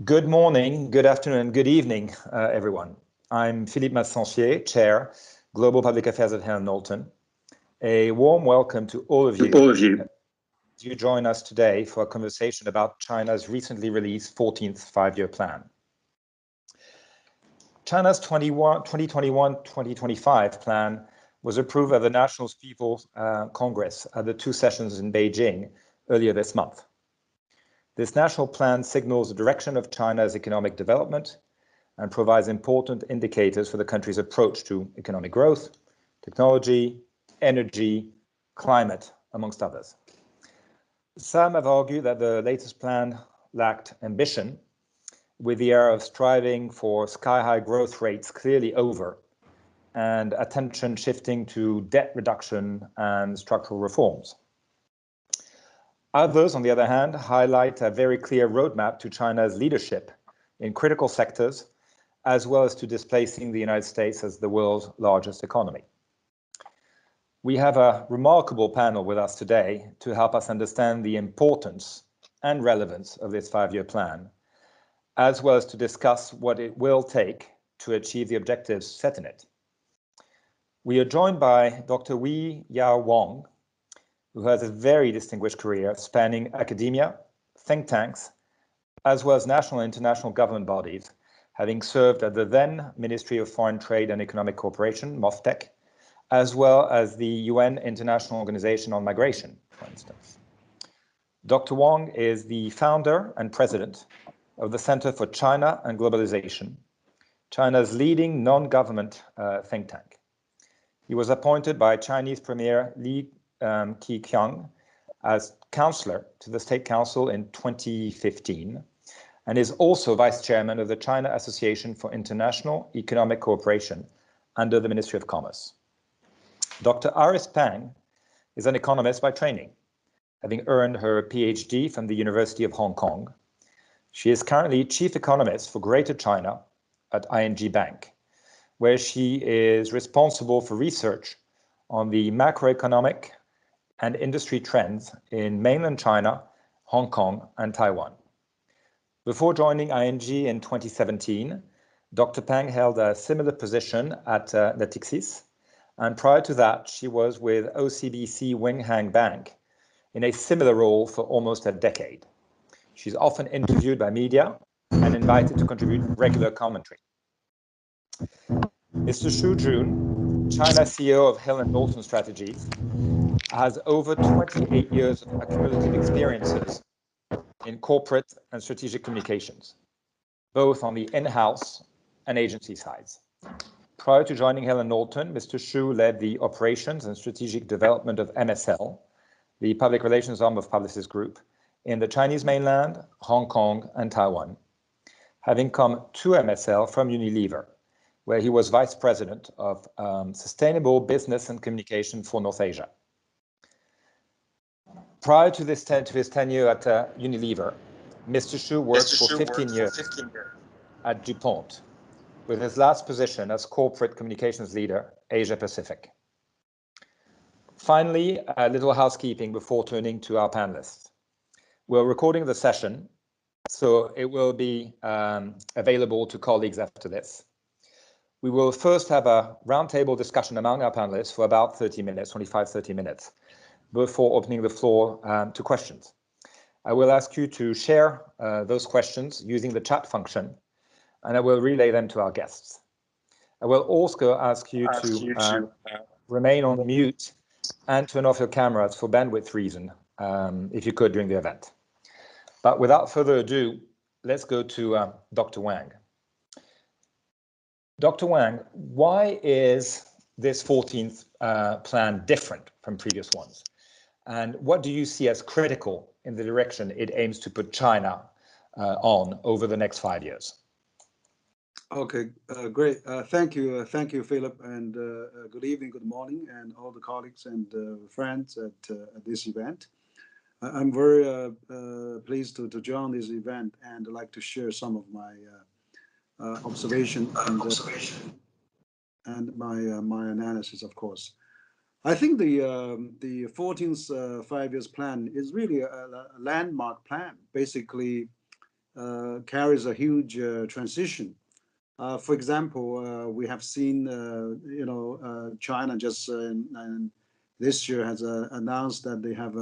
Good morning, good afternoon, and good evening, everyone. I'm Philippe Massancier, Chair, Global Public Affairs at Hill+Knowlton. A warm welcome to all of you. You join us today for a conversation about China's recently released 14th five-year plan. China's 2021-2025 plan was approved at the National People's Congress at the two sessions in Beijing earlier this month. This national plan signals the direction of China's economic development and provides important indicators for the country's approach to economic growth, technology, energy, climate, amongst others. Some have argued that the latest plan lacked ambition, with the air of striving for sky-high growth rates clearly over, and attention shifting to debt reduction and structural reforms. Others, on the other hand, highlight a very clear roadmap to China's leadership in critical sectors, as well as to displacing the United States as the world's largest economy. We have a remarkable panel with us today to help us understand the importance and relevance of this five-year plan, as well as to discuss what it will take to achieve the objectives set in it. We are joined by Dr. Wei-Yao Wang, who has a very distinguished career spanning academia, think tanks, as well as national and international government bodies, having served at the then Ministry of Foreign Trade and Economic Cooperation, MOFTEC, as well as the UN International Organization on Migration, for instance. Dr. Wang is the founder and president of the Center for China and Globalization, China's leading non-government think tank. He was appointed by Chinese Premier Li Keqiang as counselor to the State Council in 2015 and is also vice chairman of the China Association for International Economic Cooperation under the Ministry of Commerce. Dr. Iris Pang is an economist by training, having earned her PhD from the University of Hong Kong. She is currently chief economist for Greater China at ING Bank, where she is responsible for research on the macroeconomic and industry trends in mainland China, Hong Kong, and Taiwan. Before joining ING in 2017, Dr. Pang held a similar position at Natixis, and prior to that, she was with OCBC Winghang Bank in a similar role for almost a decade. She's often interviewed by media and invited to contribute regular commentary. Mr. Xu Jun, China CEO of Hill+Knowlton Strategies, has over 28 years of accumulative experiences in corporate and strategic communications, both on the in-house and agency sides. Prior to joining Hill+Knowlton, Mr. Xu led the operations and strategic development of MSL, the public relations arm of Publicis Group, in the Chinese mainland, Hong Kong, and Taiwan, having come to MSL from Unilever, where he was vice president of sustainable business and communication for North Asia. Prior to his tenure at Unilever, Mr. Xu worked for 15 years at DuPont, with his last position as corporate communications leader, Asia Pacific. Finally, a little housekeeping before turning to our panelists. We're recording the session, so it will be available to colleagues after this. We will first have a roundtable discussion among our panelists for about 30 minutes, 25-30 minutes, before opening the floor to questions. I will ask you to share those questions using the chat function, and I will relay them to our guests. I will also ask you to remain on mute and turn off your cameras for bandwidth reason, if you could, during the event. But without further ado, let's go to Dr. Wang. Dr. Wang, why is this 14th plan different from previous ones? And what do you see as critical in the direction it aims to put China on over the next 5 years? Okay, great. Thank you, Philip, and good evening, good morning, and all the colleagues and friends at this event. I'm very pleased to join this event and like to share some of my observation and my analysis, of course. I think the 14th five-year plan is really a landmark plan. Basically, carries a huge transition. For example, we have seen, China just this year has announced that they have,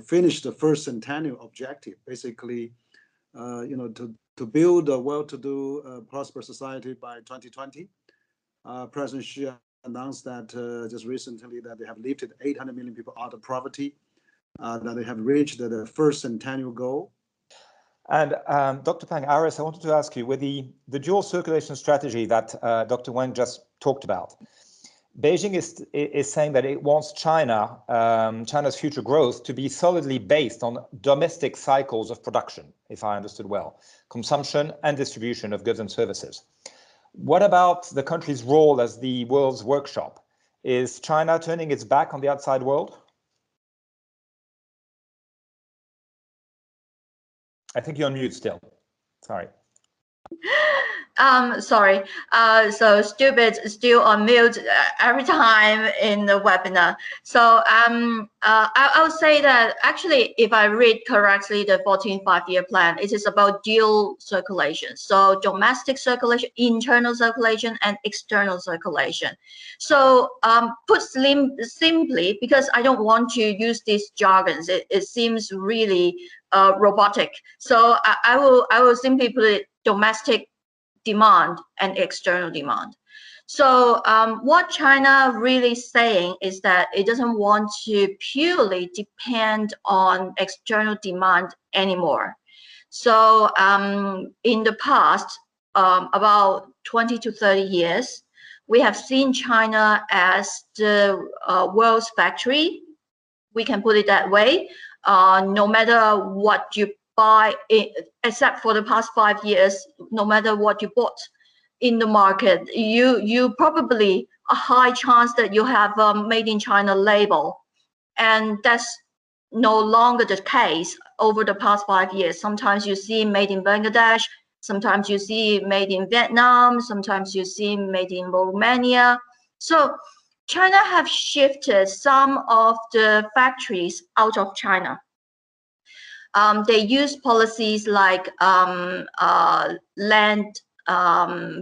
finished the first centennial objective, basically, to build a well-to-do, prosperous society by 2020. President Xi announced that just recently that they have lifted 800 million people out of poverty, that they have reached the first centennial goal. And Dr. Pang Aris, I wanted to ask you, with the dual circulation strategy that Dr. Wang just talked about, Beijing is saying that it wants China's future growth to be solidly based on domestic cycles of production, if I understood well, consumption and distribution of goods and services. What about the country's role as the world's workshop? Is China turning its back on the outside world? I think you're on mute still. Sorry. Sorry. So stupid still on mute every time in the webinar. So I would say that actually, if I read correctly, the 14th five-year plan, it is about dual circulation. So domestic circulation, internal circulation, and external circulation. So put simply, because I don't want to use these jargons, it seems really robotic. So I will simply put it domestic demand and external demand. So what China really saying is that it doesn't want to purely depend on external demand anymore. So in the past, about 20 to 30 years, we have seen China as the world's factory. We can put it that way. No matter what you buy, except for the past 5 years, no matter what you bought in the market, you probably a high chance that you have a made in China label, and that's no longer the case over the past 5 years. Sometimes you see made in Bangladesh, sometimes you see made in Vietnam, sometimes you see made in Romania. So China have shifted some of the factories out of China. They use policies like land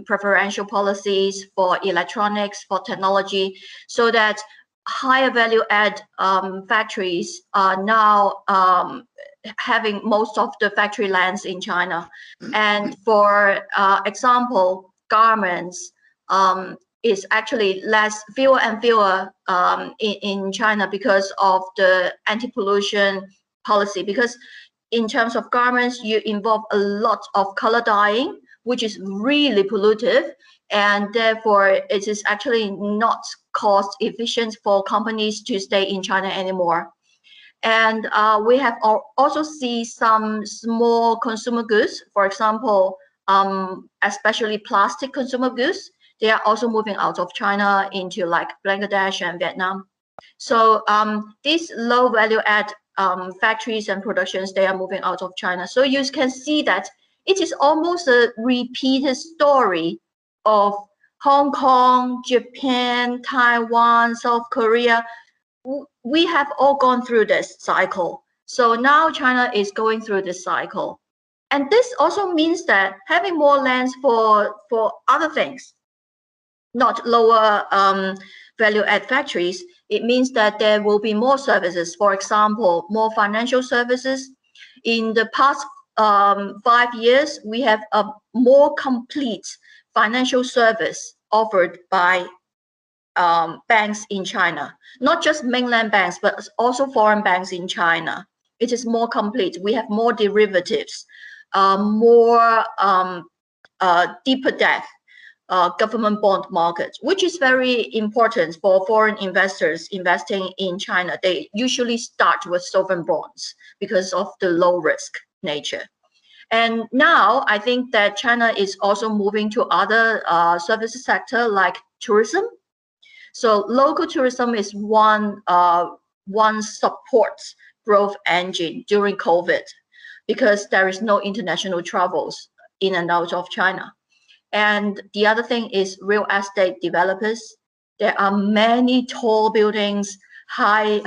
preferential policies for electronics, for technology, so that higher value add factories are now having most of the factory lands in China. And for example, garments is actually fewer and fewer in China because of the anti-pollution policy, because in terms of garments, you involve a lot of color dyeing, which is really pollutive, and therefore it is actually not cost efficient for companies to stay in China anymore. And we have also see some small consumer goods, for example, especially plastic consumer goods. They are also moving out of China into like Bangladesh and Vietnam. So these low value add factories and productions, they are moving out of China. So you can see that it is almost a repeated story of Hong Kong, Japan, Taiwan, South Korea. We have all gone through this cycle. So now China is going through this cycle. And this also means that having more lands for other things, not lower value add factories, it means that there will be more services. For example, more financial services. In the past 5 years, we have a more complete financial service offered by banks in China, not just mainland banks, but also foreign banks in China. It is more complete. We have more derivatives, more deeper depth government bond market, which is very important for foreign investors investing in China. They usually start with sovereign bonds because of the low risk nature. And now I think that China is also moving to other services sector like tourism. So local tourism is one support growth engine during COVID, because there is no international travels in and out of China. And the other thing is real estate developers. There are many tall buildings, high,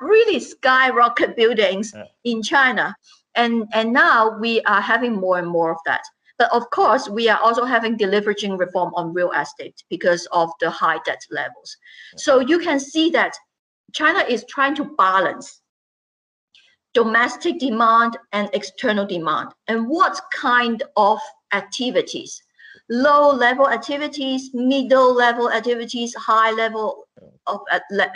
really skyrocket buildings in China. And now we are having more and more of that. But of course, we are also having deleveraging reform on real estate because of the high debt levels. So you can see that China is trying to balance domestic demand and external demand. And what kind of activities? Low-level activities, middle-level activities, high-level of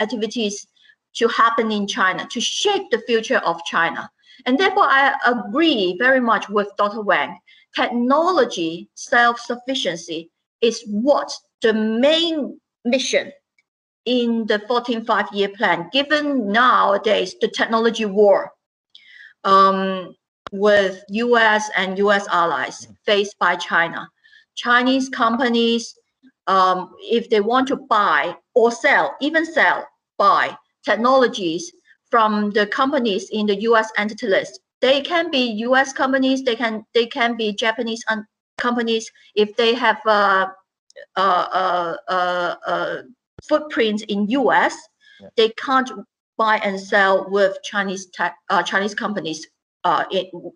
activities to happen in China, to shape the future of China. And therefore, I agree very much with Dr. Wang. Technology self-sufficiency is what the main mission in the 14th Five-Year Plan, given nowadays the technology war with US and US allies faced by China. Chinese companies, if they want to buy or sell, even buy technologies from the companies in the US entity list, they can be US companies, they can be Japanese companies. If they have footprints in US, they can't buy and sell with Chinese companies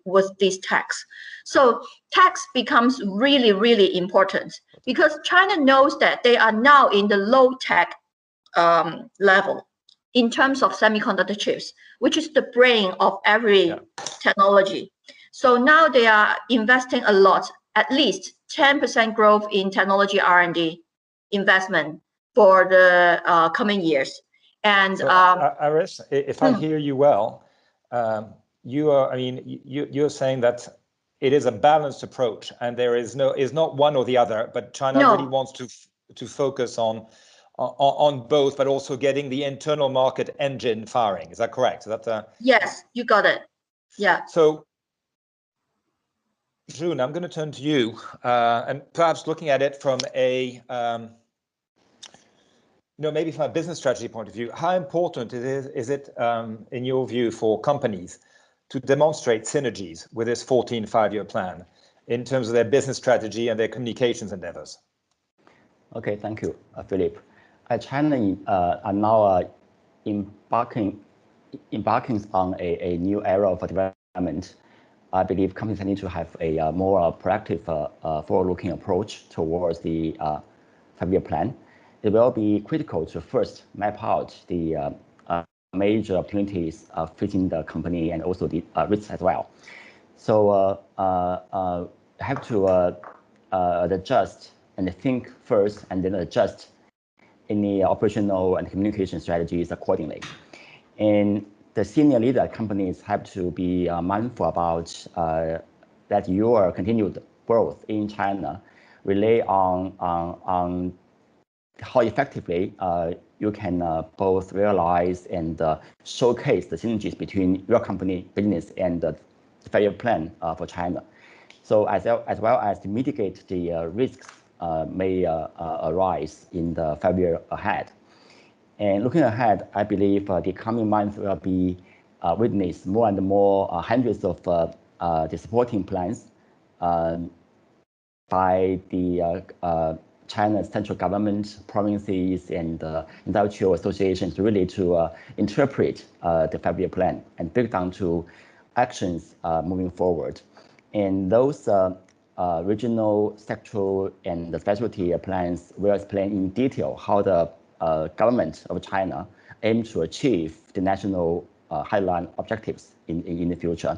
with this tax. So tax becomes really, really important because China knows that they are now in the low tech level in terms of semiconductor chips, which is the brain of every technology. So now they are investing a lot, at least 10% growth in technology R&D investment for the coming years. And so, Iris, if I hear you well, you're saying that it is a balanced approach, and there is not one or the other, but China really wants to focus on both, but also getting the internal market engine firing. Is that correct? Yes, you got it. Yeah. So, June, I'm going to turn to you, and perhaps looking at it from maybe from a business strategy point of view, how important is it, in your view, for companies to demonstrate synergies with this 14th Five-Year Plan in terms of their business strategy and their communications endeavors? Okay, thank you, Philip. China are now embarking on a new era of development. I believe companies need to have a more proactive, forward-looking approach towards the Five-Year Plan. It will be critical to first map out the major opportunities facing the company and also the risks as well. So have to adjust and think first and then adjust any operational and communication strategies accordingly. And the senior leader companies have to be mindful about that your continued growth in China rely on how effectively you can both realize and showcase the synergies between your company business and the Five-Year Plan for China. So as well as to mitigate the risks may arise in the 5 year ahead. And looking ahead, I believe the coming months will be witness more and more hundreds of the supporting plans by the China's central government, provinces, and industrial associations really to interpret the 5-year plan and break down to actions moving forward. And those regional, sectoral, and the specialty plans will explain in detail how the government of China aims to achieve the national highline objectives in the future.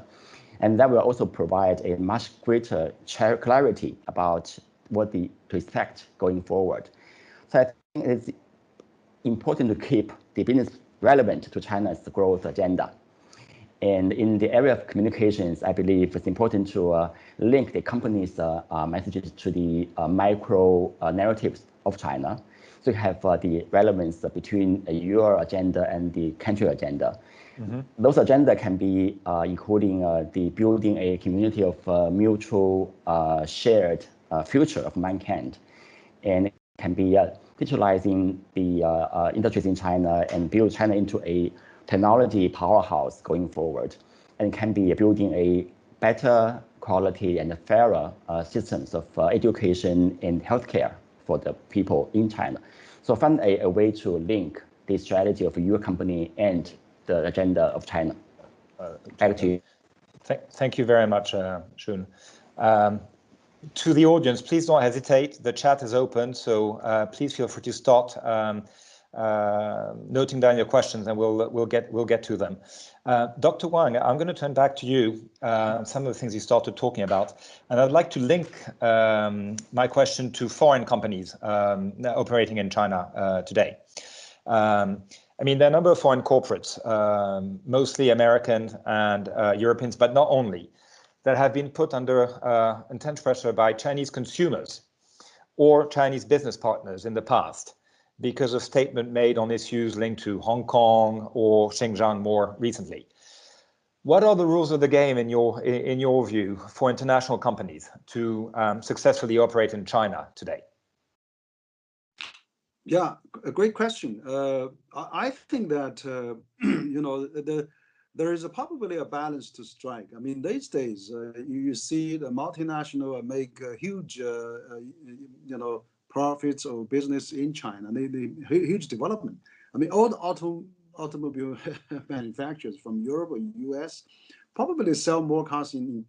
And that will also provide a much greater clarity about what to expect going forward. So I think it's important to keep the business relevant to China's growth agenda. And in the area of communications, I believe it's important to link the company's messages to the micro narratives of China. So you have the relevance between your agenda and the country agenda. Mm-hmm. Those agenda can be including the building a community of mutual shared future of mankind, and it can be digitalizing the industries in China and build China into a technology powerhouse going forward, and it can be building a better quality and fairer systems of education and healthcare for the people in China. So find a way to link the strategy of your company and the agenda of China. Back to you. Thank you very much, Shun. To the audience, please don't hesitate. The chat is open, so please feel free to start noting down your questions, and we'll get to them. Dr. Wang, I'm going to turn back to you. Some of the things you started talking about, and I'd like to link my question to foreign companies operating in China today. I mean, there are a number of foreign corporates, mostly American and Europeans, but not only, that have been put under intense pressure by Chinese consumers or Chinese business partners in the past because of statements made on issues linked to Hong Kong or Xinjiang more recently. What are the rules of the game in your view for international companies to successfully operate in China today? Yeah, a great question. I think that you know, there is probably a balance to strike. I mean, these days you see the multinational make huge you know, profits or business in China. They huge development. I mean, all the automobile manufacturers from Europe or US probably sell more cars in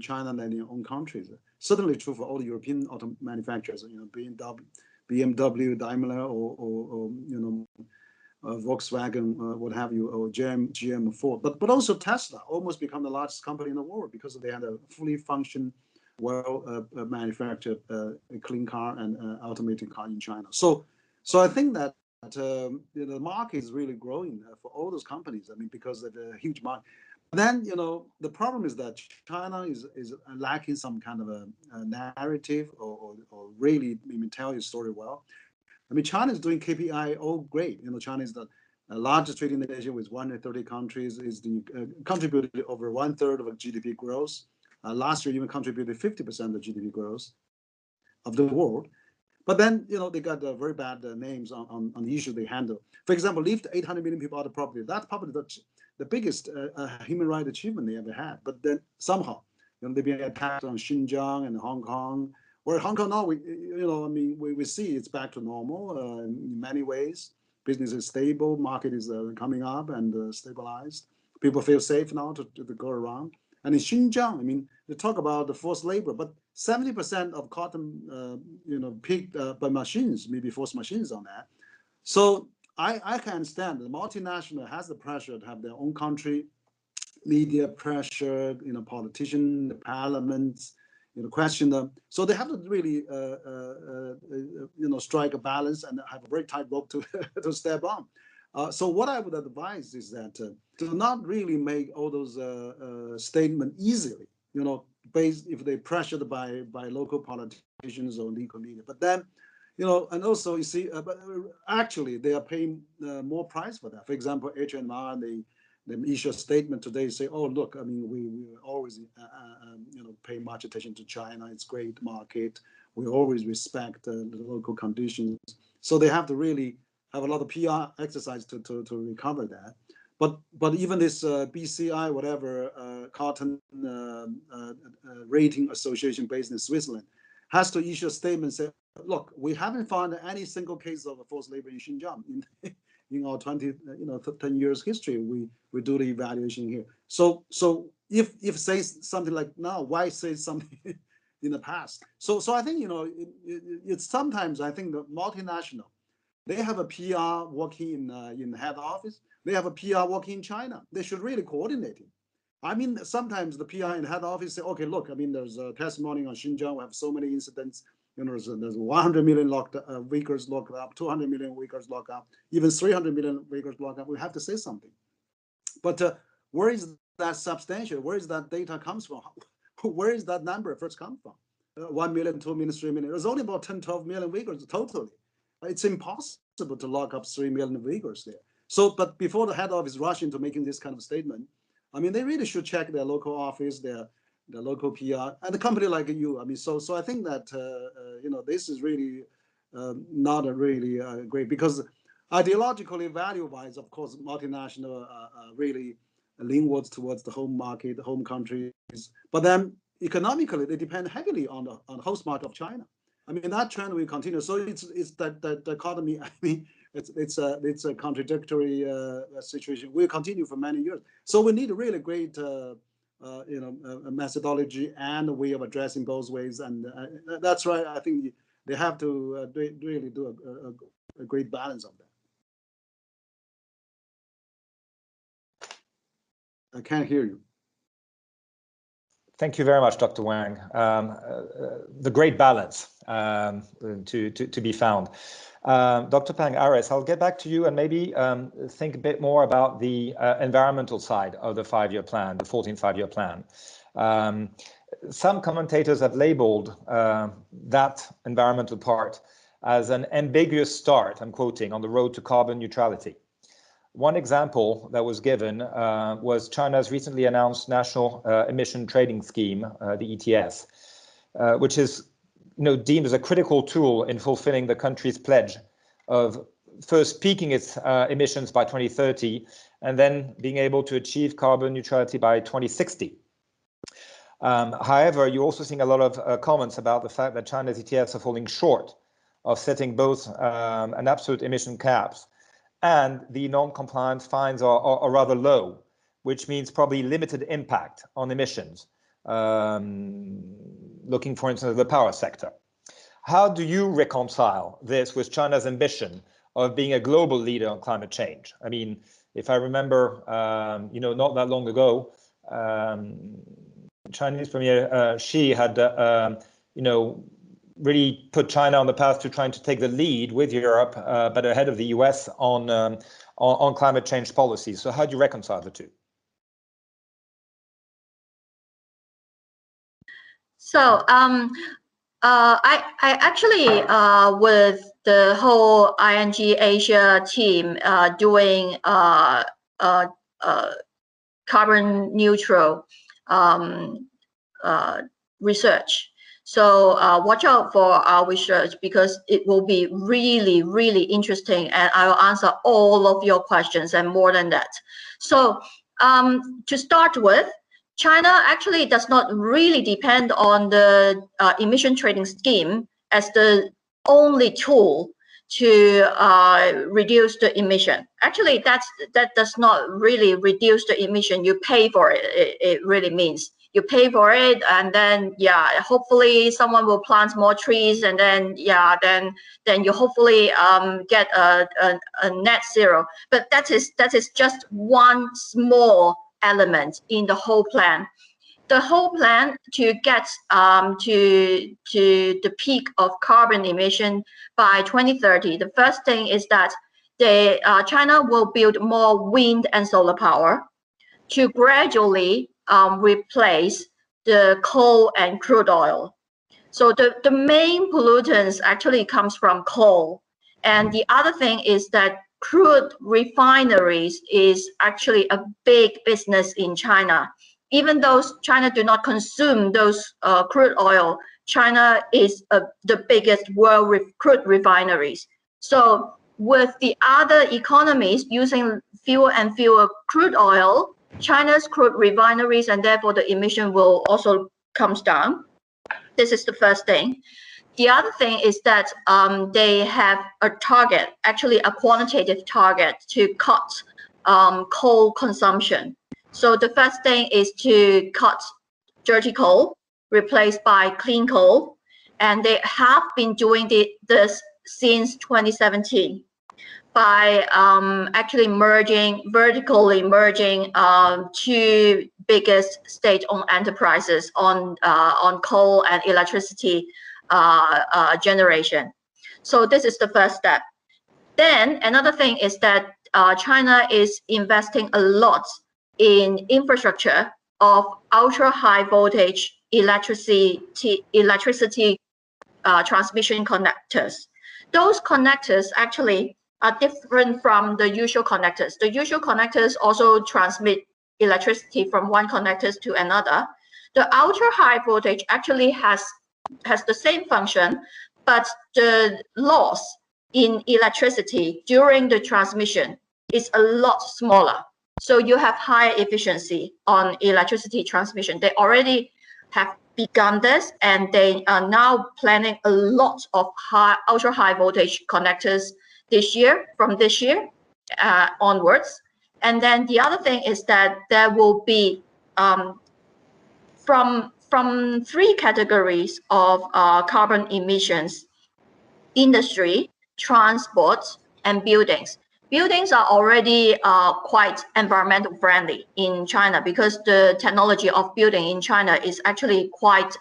China than in their own countries. Certainly true for all the European auto manufacturers. You know, BMW, Daimler, or you know, Volkswagen, what have you, or GM, Ford, but also Tesla almost become the largest company in the world because they had a fully functioning, well manufactured clean car and automated car in China. So I think that you know, the market is really growing for all those companies. I mean, because of the huge market. Then, you know, the problem is that China is lacking some kind of a narrative or really even tell your story well. I mean, China is doing KPI all great. You know, China is the largest trading nation with 130 countries, is the contributed over 1/3 of GDP growth. Last year, even contributed 50% of GDP growth of the world. But then, you know, they got very bad names on the issue they handle. For example, lift 800 million people out of poverty. That's probably the biggest human rights achievement they ever had. But then somehow, you know, they've been attacked on Xinjiang and Hong Kong. Where Hong Kong now, you know, I mean, we see it's back to normal in many ways. Business is stable, market is coming up and stabilized. People feel safe now to go around. And in Xinjiang, I mean, they talk about the forced labor, but 70% of cotton, you know, picked by machines, maybe forced machines on that. So I can understand the multinational has the pressure to have their own country, media pressure, you know, politicians, the parliaments, you know, question them. So they have to really, you know, strike a balance and have a very tight rope to to step on. So what I would advise is that to not really make all those statements easily, you know, based if they're pressured by local politicians or legal media. But then, you know, and also you see, but actually they are paying more price for that. For example, H&R, they issue a statement today, say, oh, look, I mean, we always, you know, pay much attention to China. It's a great market. We always respect the local conditions. So they have to really have a lot of PR exercise to recover that. But even this BCI, whatever, cotton rating association based in Switzerland, has to issue a statement say, look, we haven't found any single case of forced labor in Xinjiang. In our 10 years history, we do the evaluation here. So if say something like now, why say something in the past? So I think, you know, it's sometimes I think the multinational, they have a PR working in the head office. They have a PR working in China. They should really coordinate it. I mean, sometimes the PR in the head office say, okay, look, I mean, there's a testimony on Xinjiang. We have so many incidents. You know, there's 100 million Uyghurs locked up, 200 million Uyghurs locked up, even 300 million Uyghurs locked up. We have to say something. But where is that substantial? Where is that data comes from? Where is that number first come from? 1 million, 2 million, 3 million. There's only about 10, 12 million Uyghurs totally. It's impossible to lock up 3 million Uyghurs there. So, but before the head office rush into making this kind of statement, I mean, they really should check their local office, their local PR, and a company like you. I mean, so I think that you know, this is really not a really great, because ideologically, value-wise, of course, multinational really lean towards the home market, the home countries. But then economically, they depend heavily on the host market of China. I mean, that trend will continue. So it's that dichotomy. I mean, it's a contradictory situation. Will continue for many years. So we need a really great a methodology and a way of addressing both ways, and that's right. I think they have to really do a great balance of that. I can't hear you. Thank you very much, Dr. Wang. The great balance to be found. Dr. Pang Aris, I'll get back to you and maybe think a bit more about the environmental side of the 5-year plan, the 14th 5-year plan. Some commentators have labeled that environmental part as an ambiguous start, I'm quoting, on the road to carbon neutrality. One example that was given was China's recently announced National Emission Trading Scheme, the ETS, which is deemed as a critical tool in fulfilling the country's pledge of first peaking its emissions by 2030 and then being able to achieve carbon neutrality by 2060. However, you're also seeing a lot of comments about the fact that China's ETS are falling short of setting both an absolute emission caps, and the non-compliance fines are rather low, which means probably limited impact on emissions, looking, for instance, at the power sector. How do you reconcile this with China's ambition of being a global leader on climate change? I mean, if I remember, not that long ago, Chinese Premier Xi had, really put China on the path to trying to take the lead with Europe, but ahead of the US on climate change policies. So how do you reconcile the two? So I actually, with the whole ING Asia team doing carbon neutral research. So watch out for our research because it will be really, really interesting, and I will answer all of your questions and more than that. So to start with, China actually does not really depend on the emission trading scheme as the only tool to reduce the emission. Actually, that does not really reduce the emission. You pay for it. It really means you pay for it, and then hopefully someone will plant more trees, and then then you hopefully get a net zero. But that is just one small element in the whole plan. The whole plan to get to the peak of carbon emission by 2030. The first thing is that China will build more wind and solar power to gradually replace the coal and crude oil. So the main pollutants actually comes from coal. And the other thing is that crude refineries is actually a big business in China. Even though China do not consume those crude oil, China is the biggest world crude refineries. So with the other economies using fewer and fewer crude oil, China's crude refineries, and therefore the emission will also comes down. This is the first thing. The other thing is that they have a target, actually a quantitative target to cut coal consumption. So the first thing is to cut dirty coal, replaced by clean coal. And they have been doing this since 2017 by actually vertically merging two biggest state-owned enterprises on coal and electricity generation. So this is the first step. Then another thing is that China is investing a lot in infrastructure of ultra high voltage electricity transmission connectors. Those connectors actually are different from the usual connectors. The usual connectors also transmit electricity from one connector to another. The ultra high voltage actually has the same function, but the loss in electricity during the transmission is a lot smaller. So you have high efficiency on electricity transmission. They already have begun this, and they are now planning a lot of ultra high voltage connectors from this year onwards. And then the other thing is that there will be from three categories of carbon emissions: industry, transport, and buildings. Buildings are already quite environmental friendly in China because the technology of building in China is actually quite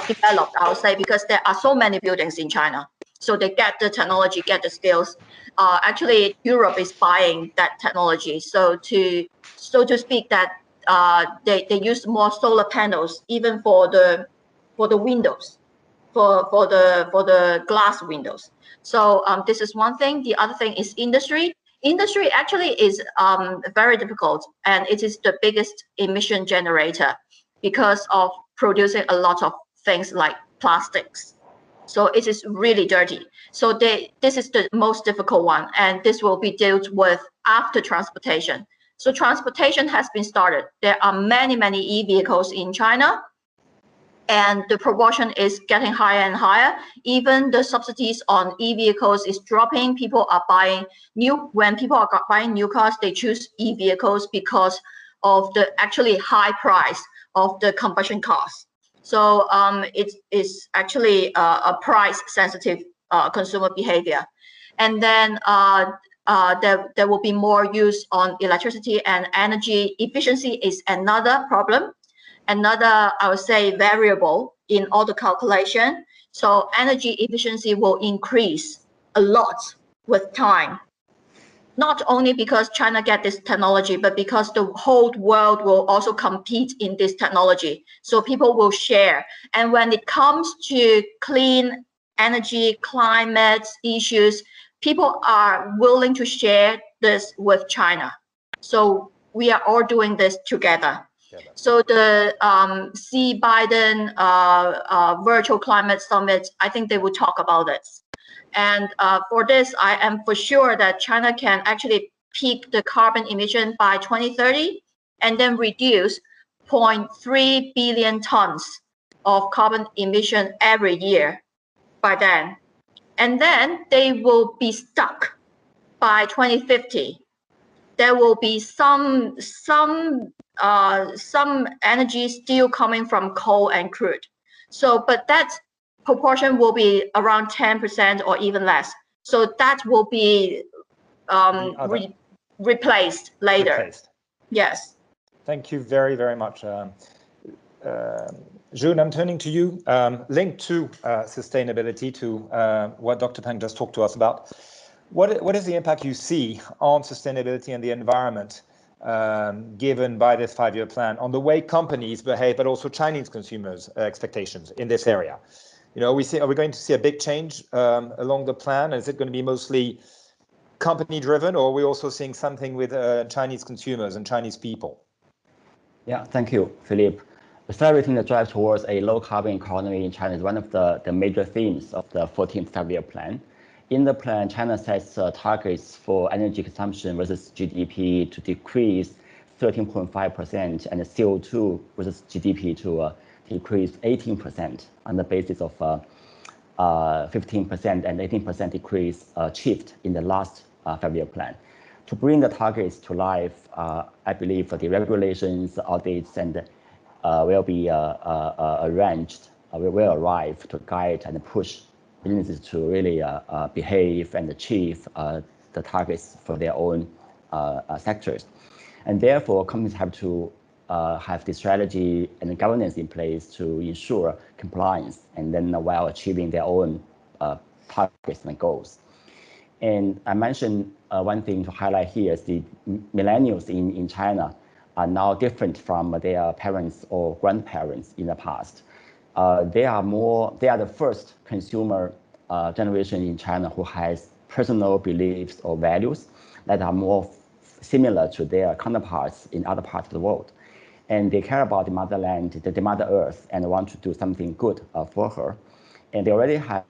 developed, I would say, because there are so many buildings in China. So they get the technology, get the skills. Actually, Europe is buying that technology. So to speak, that they use more solar panels even for the windows, for the glass windows. So this is one thing. The other thing is industry. Industry actually is very difficult, and it is the biggest emission generator because of producing a lot of things like plastics. So it is really dirty. So this is the most difficult one, and this will be dealt with after transportation. So transportation has been started. There are many e-vehicles in China, and the proportion is getting higher and higher. Even the subsidies on e-vehicles is dropping. People are buying when people are buying new cars, they choose e-vehicles because of the actually high price of the combustion cars. So it is actually a price-sensitive consumer behavior. And then there will be more use on electricity, and energy efficiency is another problem. Another, I would say, variable in all the calculation. So energy efficiency will increase a lot with time. Not only because China get this technology, but because the whole world will also compete in this technology. So people will share. And when it comes to clean energy, climate issues, people are willing to share this with China. So we are all doing this together. So the C. Biden virtual climate summit, I think they will talk about this. And for this, I am for sure that China can actually peak the carbon emission by 2030 and then reduce 0.3 billion tons of carbon emission every year by then. And then they will be stuck by 2050. There will be some energy still coming from coal and crude. So, but that proportion will be around 10% or even less. So that will be replaced later. Yes. Thank you very much. June, I'm turning to you. Linked to sustainability, to what Dr. Pang just talked to us about. What is the impact you see on sustainability and the environment given by this 5-year plan on the way companies behave, but also Chinese consumers' expectations in this area? You know, are we going to see a big change along the plan? Is it going to be mostly company driven, or are we also seeing something with Chinese consumers and Chinese people? Yeah, thank you, Philippe. Accelerating the drive towards a low carbon economy in China is one of the major themes of the 14th 5-year plan. In the plan, China sets targets for energy consumption versus GDP to decrease 13.5% and CO2 versus GDP to decrease 18% on the basis of 15% and 18% decrease achieved in the last 5-year plan. To bring the targets to life, I believe the regulations, audits, and will be arranged, will arrive to guide and push businesses to really behave and achieve the targets for their own sectors. And therefore, companies have to have the strategy and the governance in place to ensure compliance, and then while achieving their own targets and goals. And I mentioned one thing to highlight here is the millennials in China are now different from their parents or grandparents in the past. They are the first consumer generation in China who has personal beliefs or values that are more similar to their counterparts in other parts of the world. And they care about the motherland, the Mother Earth, and want to do something good for her. And they already have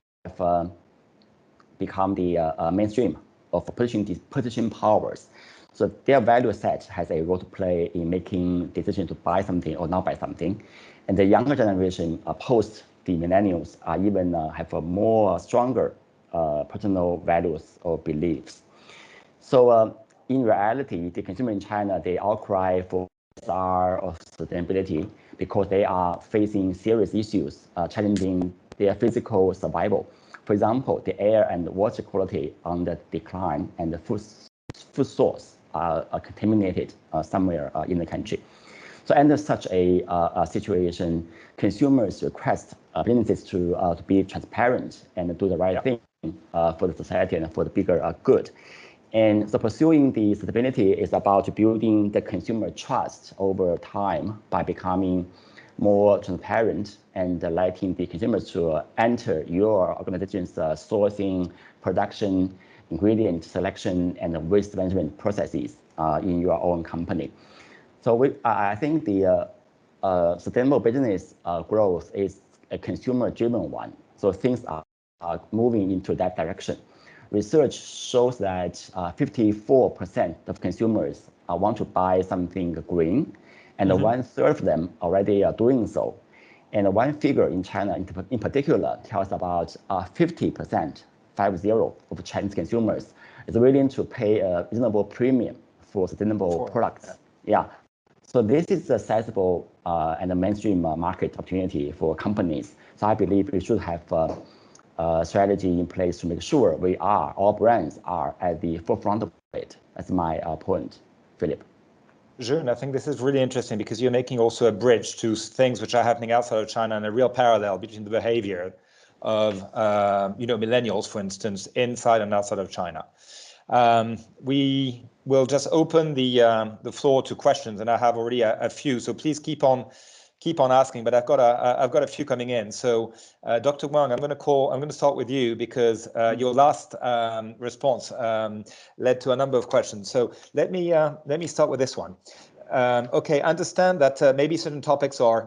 become the mainstream of purchasing powers. So their value set has a role to play in making decisions to buy something or not buy something. And the younger generation, post the millennials, are even have a more stronger personal values or beliefs. So in reality, the consumer in China, they outcry for CSR or sustainability because they are facing serious issues challenging their physical survival. For example, the air and water quality on the decline and the food source are contaminated somewhere in the country. So under such a situation, consumers request businesses to be transparent and do the right thing for the society and for the bigger good. And so pursuing the sustainability is about building the consumer trust over time by becoming more transparent and letting the consumers to enter your organization's sourcing, production, ingredient selection, and waste management processes in your own company. So I think the sustainable business growth is a consumer-driven one. So things are moving into that direction. Research shows that 54% of consumers want to buy something green, and 1/3 of them already are doing so. And one figure in China in particular tells about 50%, 50, of Chinese consumers is willing to pay a reasonable premium for sustainable products. Yeah. So this is a sizable and a mainstream market opportunity for companies. So I believe we should have a strategy in place to make sure our brands are at the forefront of it. That's my point, Philip. Jun, I think this is really interesting because you're making also a bridge to things which are happening outside of China and a real parallel between the behavior of millennials, for instance, inside and outside of China. We will just open the floor to questions, and I have already a few. So please keep on asking. But I've got a few coming in. So Dr. Wang, I'm going to start with you because your last response led to a number of questions. So let me start with this one. Okay, I understand that maybe certain topics are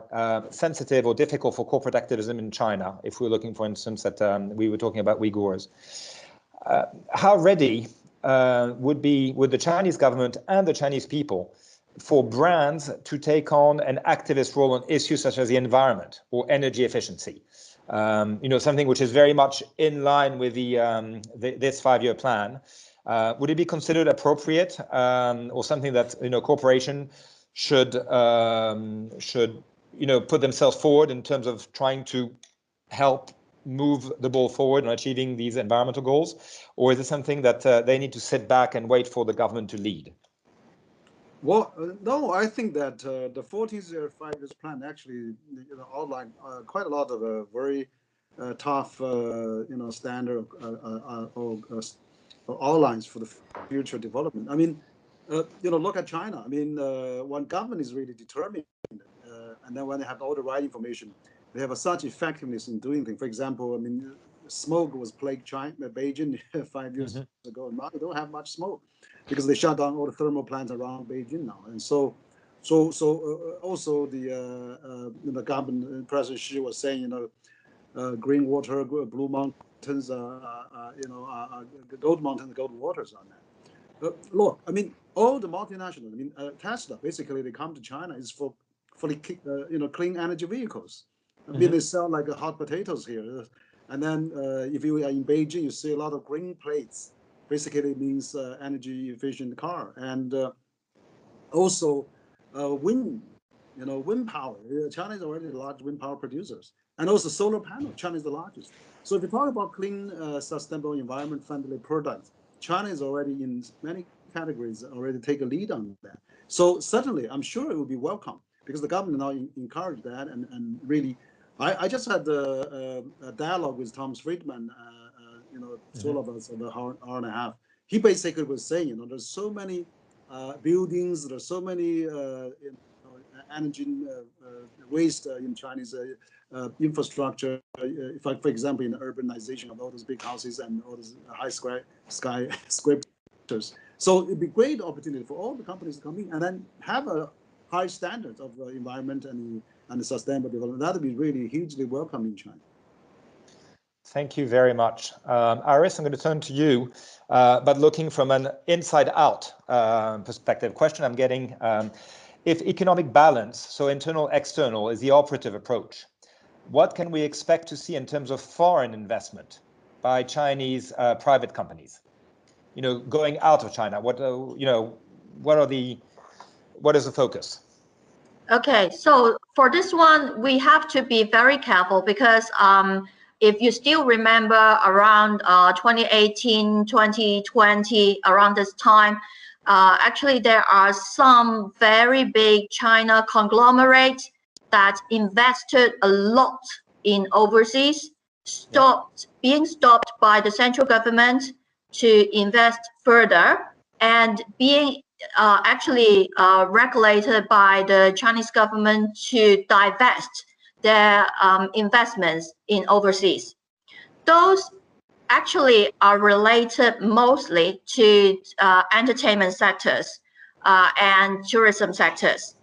sensitive or difficult for corporate activism in China. If we're looking, for instance, that we were talking about Uyghurs. How ready would the Chinese government and the Chinese people for brands to take on an activist role on issues such as the environment or energy efficiency? Something which is very much in line with this 5-year plan. Would it be considered appropriate or something that corporation should put themselves forward in terms of trying to help move the ball forward on achieving these environmental goals, or is it something that they need to sit back and wait for the government to lead? Well, no, I think that the 14th 5-year plan actually outlined quite a lot of very tough standard or outlines for the future development. I mean, look at China. I mean, when government is really determined, and then when they have all the right information, they have such effectiveness in doing things. For example, I mean, smoke was plagued Beijing 5 years ago. Now they don't have much smoke because they shut down all the thermal plants around Beijing now. And so also the government, President Xi was saying, green water, blue mountains, gold mountains, gold waters on that. Look, I mean, all the multinationals. I mean, Tesla basically they come to China is for the clean energy vehicles. I mean, they sell like hot potatoes here. And then if you are in Beijing, you see a lot of green plates. Basically, it means energy efficient car. And also wind, wind power. China is already the largest wind power producers. And also solar panel. China is the largest. So if you talk about clean, sustainable, environment-friendly products, China is already in many categories already take a lead on that. So certainly, I'm sure it will be welcome because the government now encourage that and really. I just had a dialogue with Thomas Friedman, all of us over an hour and a half. He basically was saying, there's so many buildings, there's so many energy waste in Chinese infrastructure. For example, in the urbanization of all those big houses and all those high skyscrapers. So it'd be a great opportunity for all the companies to come in and then have a high standards of environment and sustainable development. That would be really hugely welcome in China. Thank you very much. Iris, I'm going to turn to you, but looking from an inside-out perspective. Question I'm getting, if economic balance, so internal, external, is the operative approach, what can we expect to see in terms of foreign investment by Chinese private companies? Going out of China, what is the focus? Okay, so for this one, we have to be very careful because if you still remember around 2018, 2020, around this time, actually there are some very big China conglomerates that invested a lot in overseas, being stopped by the central government to invest further, and being actually regulated by the Chinese government to divest their investments in overseas. Those actually are related mostly to entertainment sectors and tourism sectors.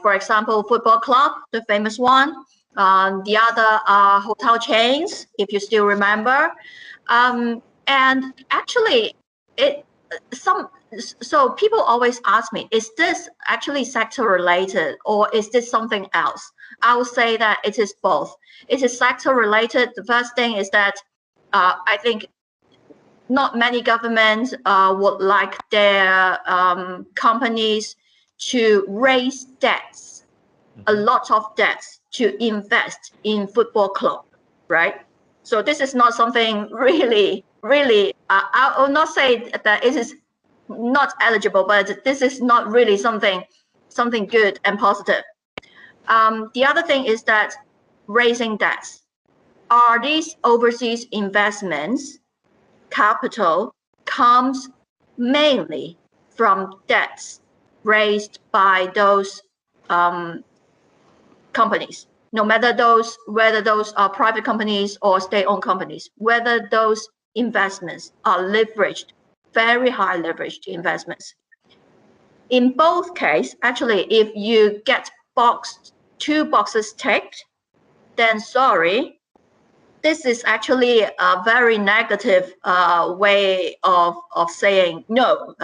For example, football club, the famous one. The other are hotel chains, if you still remember. And actually, so people always ask me, is this actually sector related or is this something else? I would say that it is both. It is sector related. The first thing is that I think not many governments would like their companies to raise debts, a lot of debts to invest in football club, right? So this is not something really, I will not say that it is not eligible, but this is not really something good and positive. The other thing is that raising debts. Are these overseas investments capital comes mainly from debts raised by those companies, no matter whether those are private companies or state-owned companies, whether those investments are leveraged, very high leveraged investments. In both cases, actually, if you get two boxes ticked, then sorry, this is actually a very negative way of saying no,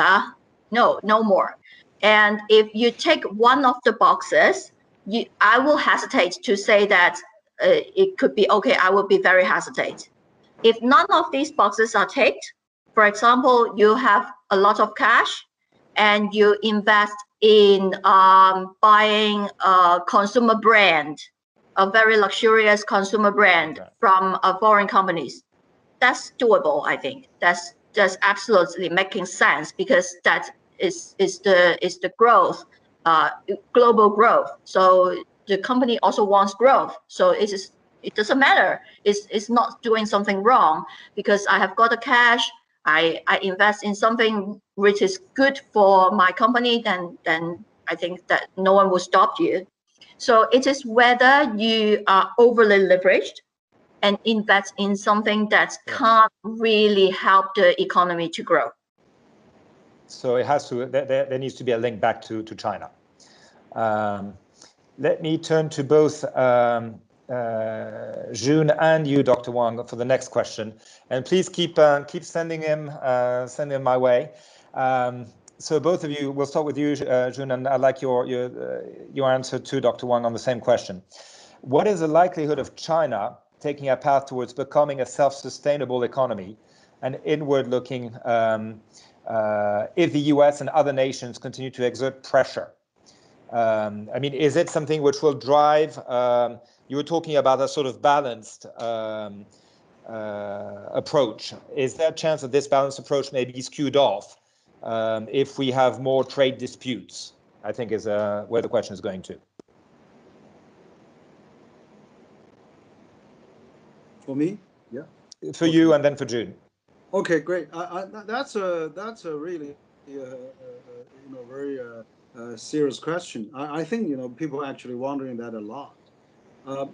no more. And if you take one of the boxes, I will hesitate to say that it could be okay. I will be very hesitate. If none of these boxes are ticked, for example, you have a lot of cash and you invest in buying a consumer brand, a very luxurious consumer brand from foreign companies. That's doable, I think. That's just absolutely making sense because that is the growth, global growth. So the company also wants growth. So it doesn't matter. It's not doing something wrong because I have got the cash. I invest in something which is good for my company. Then I think that no one will stop you. So it is whether you are overly leveraged and invest in something that can't really help the economy to grow. So it has to. There needs to be a link back to China. Let me turn to both June and you, Dr. Wang, for the next question, and please keep sending him my way. So both of you, we'll start with you, June, and I'd like your answer to Dr. Wang on the same question. What is the likelihood of China taking a path towards becoming a self-sustainable economy and inward-looking if the US and other nations continue to exert pressure? I mean, is it something which will drive, you were talking about a sort of balanced approach. Is there a chance that this balanced approach may be skewed off if we have more trade disputes? I think is where the question is going to. For me, yeah. For you and then for June. Okay, great. That's a really very serious question. I think people are actually wondering that a lot.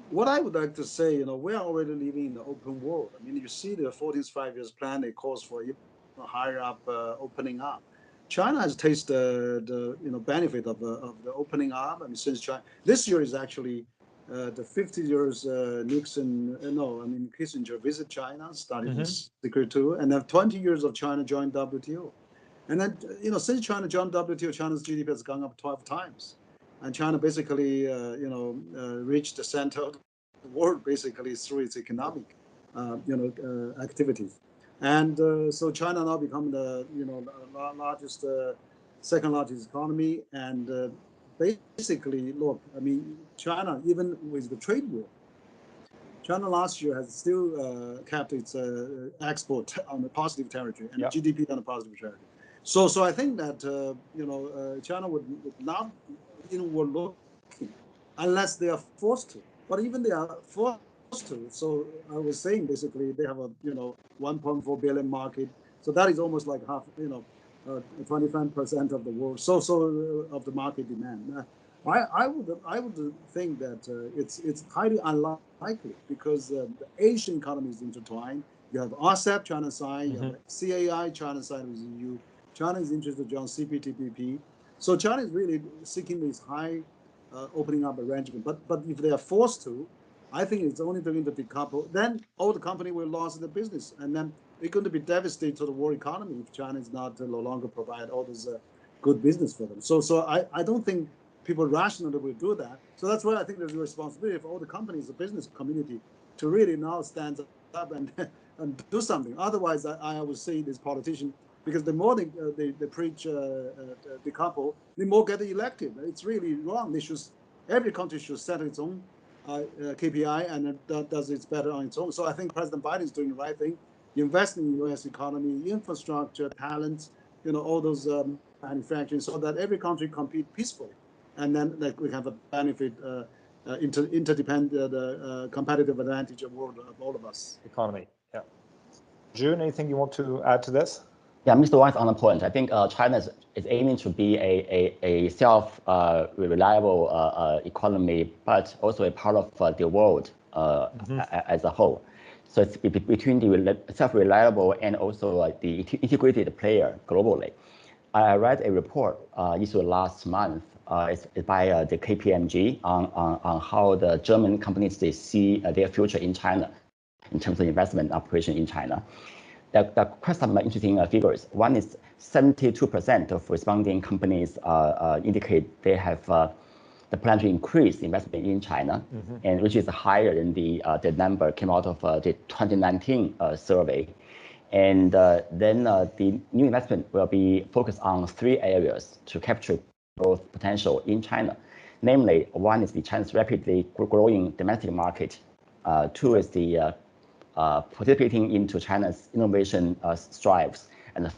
What I would like to say, we are already living in the open world. I mean, you see the 14th five-year plan, it calls for higher up opening up. China has tasted the benefit of the opening up. I mean, since China, this year is actually the 50 years Kissinger visit China, started this Secret Tour, and then 20 years of China joined WTO. And then, since China joined WTO, China's GDP has gone up 12 times. And China basically, reached the center of the world basically through its economic, activities. And so China now become the, largest, second largest economy, and basically, look, I mean, China, even with the trade war, China last year has still kept its export on a positive territory and GDP on a positive territory. So I think that China would not inward looking unless they are forced to. But even they are forced to. So I was saying basically they have a 1.4 billion market. So that is almost like half 25% of the world. So of the market demand. I would think that it's highly unlikely because the Asian economy is intertwined. You have RCEP, China side, you have CAI, China side with EU. China is interested on CPTPP. So China is really seeking this high opening up arrangement. But if they are forced to, I think it's only going to decouple. Then all the company will lose the business, and then it's going to be devastating to the world economy if China is no longer provide all this good business for them. So I don't think people rationally will do that. So that's why I think there's a responsibility for all the companies, the business community, to really now stand up and do something. Otherwise, I would say this politician, because the more they preach decouple, the more get elected. It's really wrong. Every country should set its own KPI and does it better on its own. So I think President Biden is doing the right thing, investing in the U.S. economy, infrastructure, talents, all those manufacturing, so that every country compete peacefully, and then we have a benefit, interdependent competitive advantage of all of us. Economy, yeah. June, anything you want to add to this? Yeah, Mr. Wang's on the point. I think China is aiming to be a self-reliable economy, but also a part of the world as a whole. So it's between the self-reliable and also the integrated player globally. I read a report issued last month. It's by the KPMG on how the German companies they see their future in China in terms of investment operation in China. There are quite some interesting figures. One is 72% of responding companies indicate they have the plan to increase investment in China, and which is higher than the number came out of the 2019 survey. And then the new investment will be focused on 3 areas to capture growth potential in China. Namely, one is the China's rapidly growing domestic market. 2 is the participating into China's innovation strives and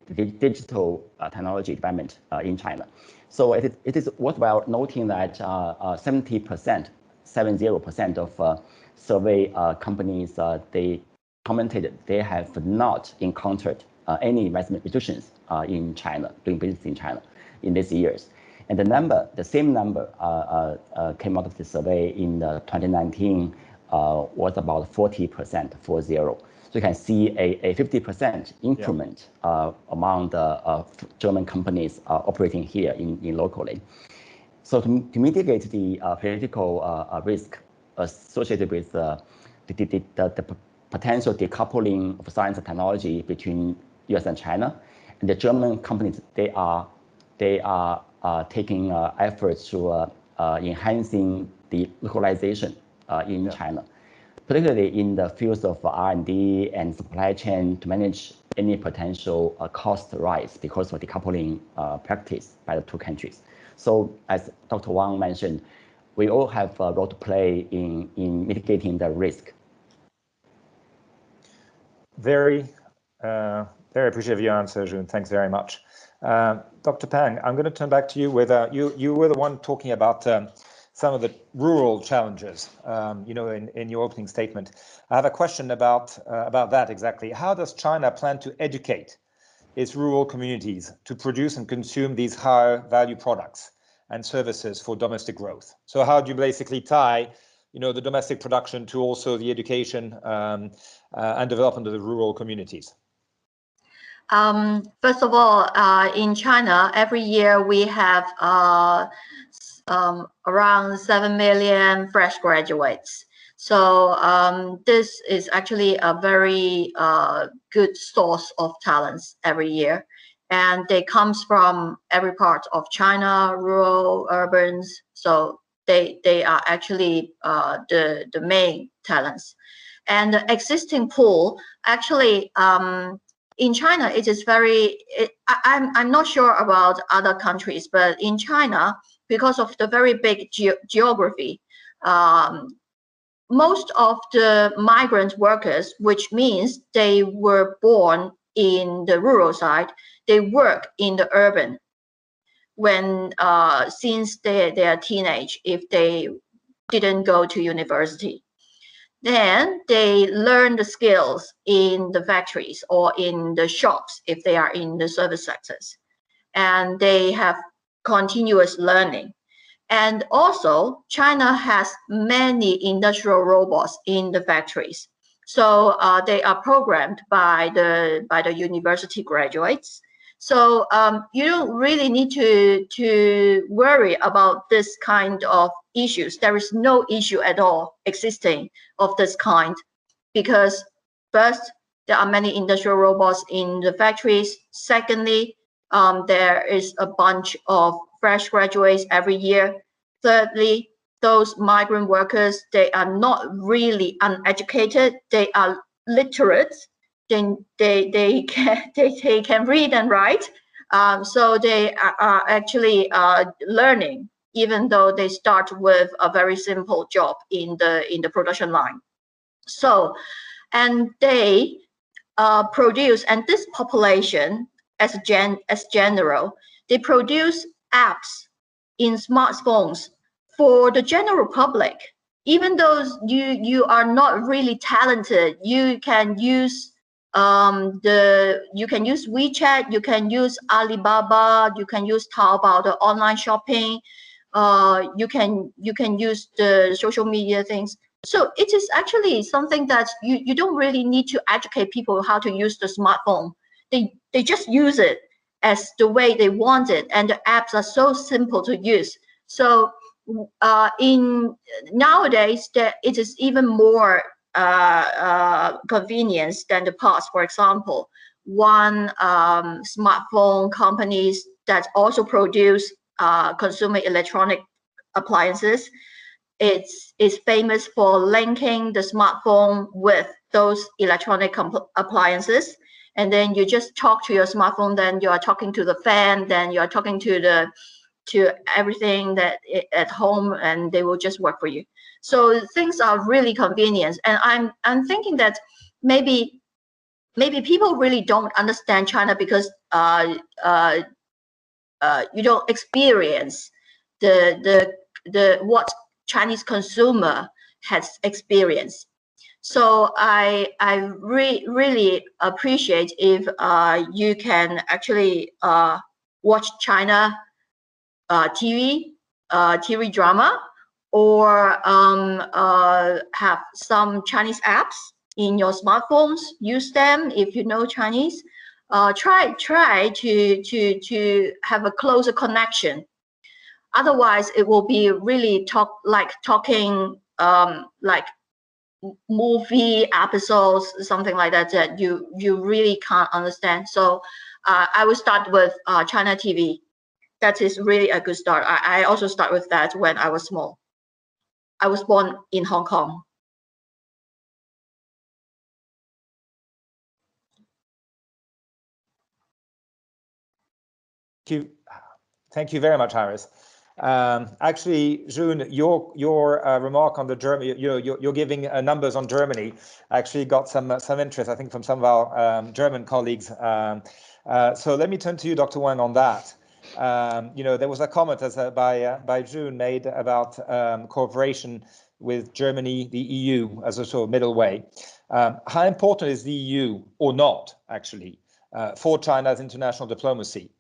the digital technology development in China. So it is worthwhile noting that 70% of survey companies, they commented they have not encountered any investment restrictions in China, doing business in China in these years. And the same number came out of the survey in 2019 was about 40%, 40. So you can see a 50% increment among the German companies operating here in locally. So to mitigate the political risk associated with the potential decoupling of science and technology between US and China, and the German companies, they are taking efforts to enhancing the localization in China, particularly in the fields of R&D and supply chain to manage any potential cost rise because of decoupling practice by the 2 countries. So as Dr. Wang mentioned, we all have a role to play in mitigating the risk. Very appreciative of your answer, June. Thanks very much. Dr. Pang, I'm going to turn back to you with you were the one talking about some of the rural challenges, in your opening statement. I have a question about that exactly. How does China plan to educate its rural communities to produce and consume these higher value products and services for domestic growth? So how do you basically tie, the domestic production to also the education and development of the rural communities? First of all, in China, every year we have around 7 million fresh graduates. So this is actually a very good source of talents every year. And they comes from every part of China, rural, urbans. So they are actually the main talents. And the existing pool, actually, in China, it is I'm not sure about other countries, but in China, because of the very big geography. Most of the migrant workers, which means they were born in the rural side, they work in the urban when since they are teenage, if they didn't go to university. Then they learn the skills in the factories or in the shops if they are in the service sectors. And they have continuous learning. And also, China has many industrial robots in the factories. So they are programmed by the university graduates. So you don't really need to worry about this kind of issues. There is no issue at all existing of this kind, because first, there are many industrial robots in the factories. Secondly, there is a bunch of fresh graduates every year. Thirdly, those migrant workers, they are not really uneducated. They are literate. They can read and write. So they are actually learning, even though they start with a very simple job in the production line. So, and they produce, and this population as general, they produce apps in smartphones for the general public. Even though you are not really talented, you can use you can use WeChat, you can use Alibaba, you can use Taobao, the online shopping. You can use the social media things. So it is actually something that you don't really need to educate people how to use the smartphone. They just use it as the way they want it, and the apps are so simple to use. So in nowadays, it is even more convenience than the past. For example, one smartphone companies that also produce consumer electronic appliances, it's famous for linking the smartphone with those electronic appliances. And then you just talk to your smartphone, then you are talking to the fan, then you are talking to everything that at home, and they will just work for you. So things are really convenient. And I'm thinking that maybe people really don't understand China because you don't experience the what Chinese consumer has experienced. So I really appreciate if you can actually watch China TV drama, or have some Chinese apps in your smartphones. Use them if you know Chinese. Try to have a closer connection. Otherwise, it will be really talking like movie episodes, something like that, that you really can't understand. So I will start with China TV. That is really a good start. I also start with that when I was small. I was born in Hong Kong. Thank you very much, Iris. Actually, June, your remark on the Germany, you're giving numbers on Germany, actually got some interest, I think, from some of our German colleagues. So let me turn to you, Dr. Wang, on that. There was a comment by June made about cooperation with Germany, the EU, as a sort of middle way. How important is the EU, or not, actually, for China's international diplomacy?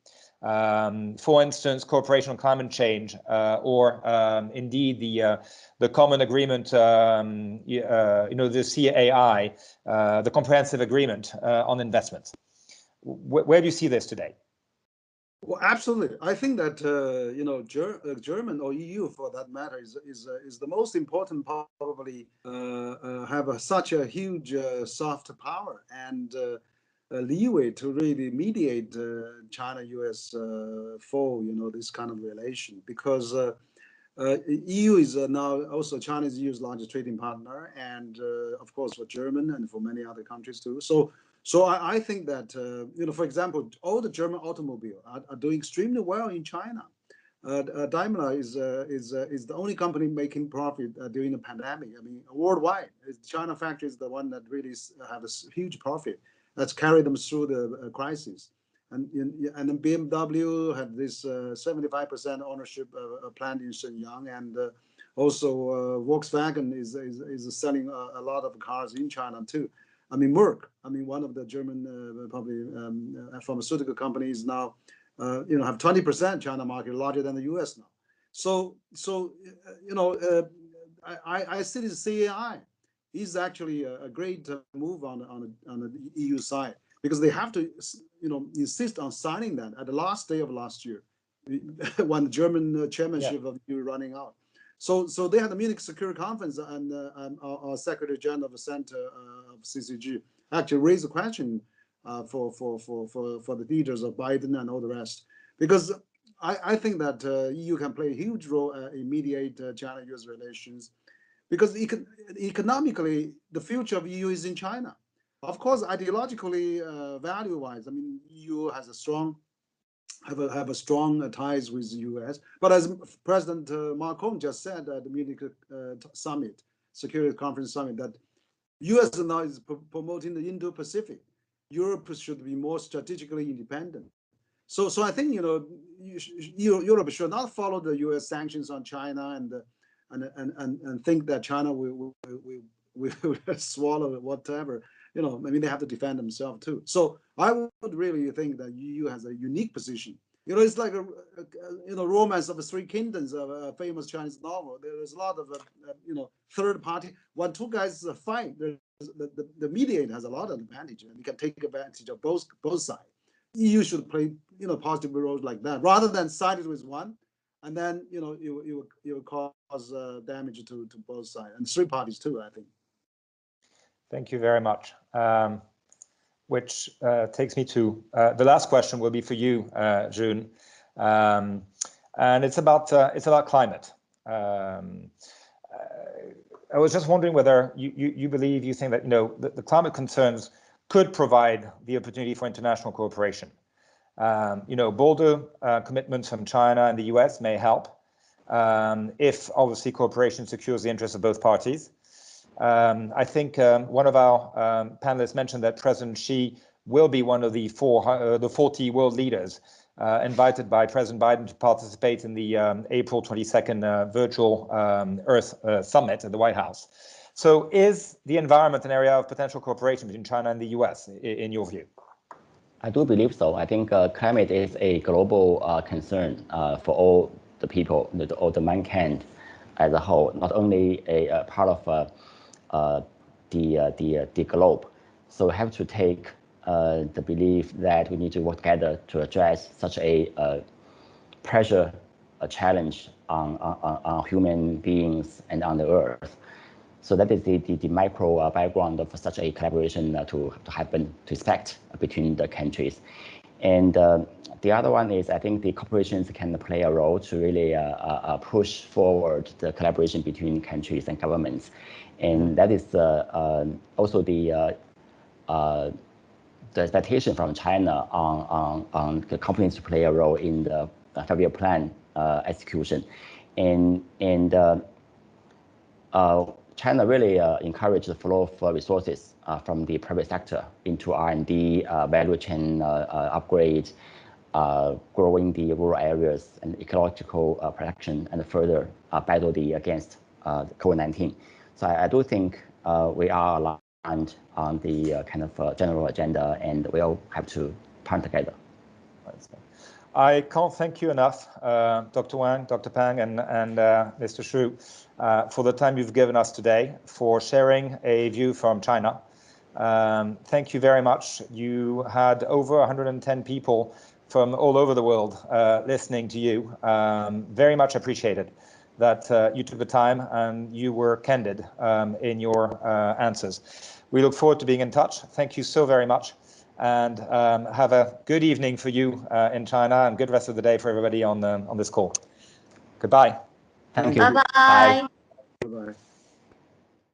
For instance, cooperation on climate change, or indeed the common agreement, the CAI, the comprehensive agreement on investments. Where do you see this today? Well, absolutely. I think that German or EU, for that matter, is the most important, probably have such a huge soft power and leeway to really mediate China-US for this kind of relation, because EU is now also China's EU's largest trading partner, and of course for German and for many other countries too. So I think that for example, all the German automobile are doing extremely well in China. Daimler is the only company making profit during the pandemic. I mean, worldwide, China factory is the one that really have a huge profit that's carried them through the crisis. And then BMW had this 75% ownership plant in Shenyang, and also Volkswagen is selling a lot of cars in China too. I mean, Merck, I mean, one of the German probably pharmaceutical companies now, have 20% China market, larger than the US now. So I see this CAI is actually a great move on the EU side, because they have to, insist on signing that at the last day of last year, when the German chairmanship of the EU running out. So they had the Munich Security Conference, and our Secretary General of the Center of CCG actually raised the question for the leaders of Biden and all the rest, because I think that EU can play a huge role in mediate China-US relations, because economically the future of EU is in China. Of course, ideologically, value-wise, I mean, EU has a strong ties with the US. But as President Macron just said at the Munich summit, Security Conference Summit, that US now is promoting the Indo-Pacific. Europe should be more strategically independent. So I think Europe should not follow the US sanctions on China and think that China will swallow whatever. I mean, they have to defend themselves too. So I would really think that EU has a unique position. It's like a Romance of the Three Kingdoms, a famous Chinese novel. There's a lot of third party. When two guys fight, the mediator has a lot of advantage, and you can take advantage of both sides. EU should play positive roles like that, rather than siding with one, and then you will cause damage to both sides and three parties too, I think. Thank you very much. Which takes me to the last question will be for you, June, and it's about climate. I was just wondering whether you think that the climate concerns could provide the opportunity for international cooperation. Bolder commitments from China and the US may help if obviously cooperation secures the interests of both parties. I think one of our panelists mentioned that President Xi will be one of the 40 world leaders invited by President Biden to participate in the April 22nd virtual Earth Summit at the White House. So is the environment an area of potential cooperation between China and the US, in your view? I do believe so. I think climate is a global concern for all the people, all the mankind as a whole, not only a part of the globe. So we have to take the belief that we need to work together to address such a pressure, a challenge on human beings and on the earth. So that is the micro background of such a collaboration to happen, to expect between the countries. And the other one is, I think the corporations can play a role to really push forward the collaboration between countries and governments. And that is also the expectation from China on the companies to play a role in the 5-year plan execution. And China really encouraged the flow of resources from the private sector into R&D, value chain upgrade, growing the rural areas and ecological protection, and further battle against COVID-19. So I do think we are aligned on the kind of general agenda, and we all have to partner together. I can't thank you enough, Dr. Wang, Dr. Pang, and Mr. Xu, for the time you've given us today, for sharing a view from China. Thank you very much. You had over 110 people from all over the world listening to you. Very much appreciated that you took the time and you were candid in your answers. We look forward to being in touch. Thank you so very much. And have a good evening for you in China, and good rest of the day for everybody on this call. Goodbye. Thank you. Bye-bye.